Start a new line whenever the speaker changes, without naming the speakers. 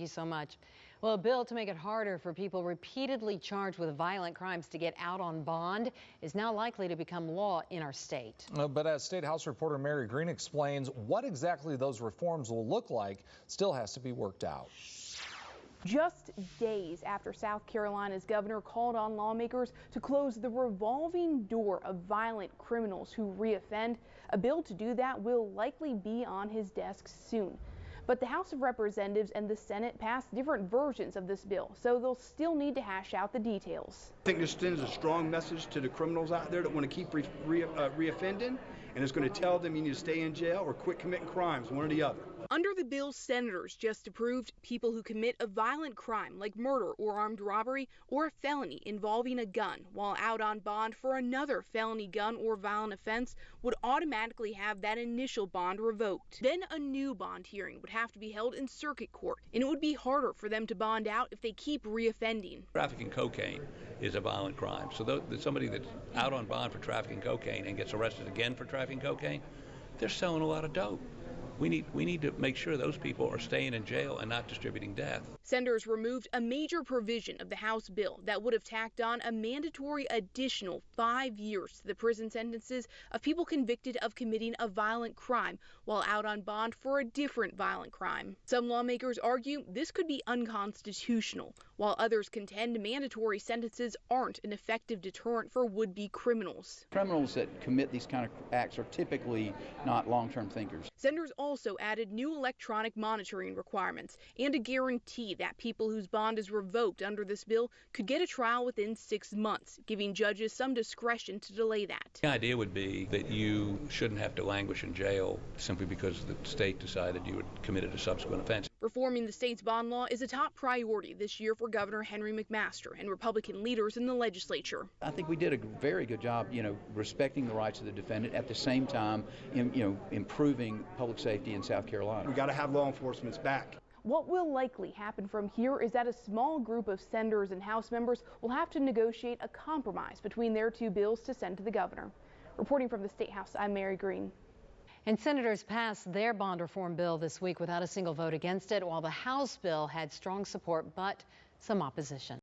so much. Well, a bill to make it harder for people repeatedly charged with violent crimes to get out on bond is now likely to become law in our state.
But as State House reporter Mary Green explains, what exactly those reforms will look like still has to be worked out.
Just days after South Carolina's governor called on lawmakers to close the revolving door of violent criminals who reoffend, a bill to do that will likely be on his desk soon. But the House of Representatives and the Senate passed different versions of this bill, so they'll still need to hash out the details.
I think this sends a strong message to the criminals out there that want to keep reoffending, and it's going to tell them you need to stay in jail or quit committing crimes, one or the other.
Under the bill senators just approved, people who commit a violent crime like murder or armed robbery or a felony involving a gun while out on bond for another felony gun or violent offense would automatically have that initial bond revoked. Then a new bond hearing would have to be held in circuit court, and it would be harder for them to bond out if they keep reoffending.
Trafficking cocaine is a violent crime. So somebody that's out on bond for trafficking cocaine and gets arrested again for trafficking cocaine, they're selling a lot of dope. We need to make sure those people are staying in jail and not distributing death.
Senators removed a major provision of the House bill that would have tacked on a mandatory additional 5 years to the prison sentences of people convicted of committing a violent crime while out on bond for a different violent crime. Some lawmakers argue this could be unconstitutional, while others contend mandatory sentences aren't an effective deterrent for would-be criminals.
Criminals that commit these kind of acts are typically not long-term thinkers.
Senators also added new electronic monitoring requirements and a guarantee that people whose bond is revoked under this bill could get a trial within 6 months, giving judges some discretion to delay that.
The idea would be that you shouldn't have to languish in jail simply because the state decided you had committed a subsequent offense.
Reforming the state's bond law is a top priority this year for Governor Henry McMaster and Republican leaders in the legislature.
I think we did a very good job, respecting the rights of the defendant at the same time, improving public safety in South Carolina.
We got to have law enforcement's back.
What will likely happen from here is that a small group of senators and House members will have to negotiate a compromise between their two bills to send to the governor. Reporting from the State House, I'm Mary Green.
And senators passed their bond reform bill this week without a single vote against it, while the House bill had strong support but some opposition.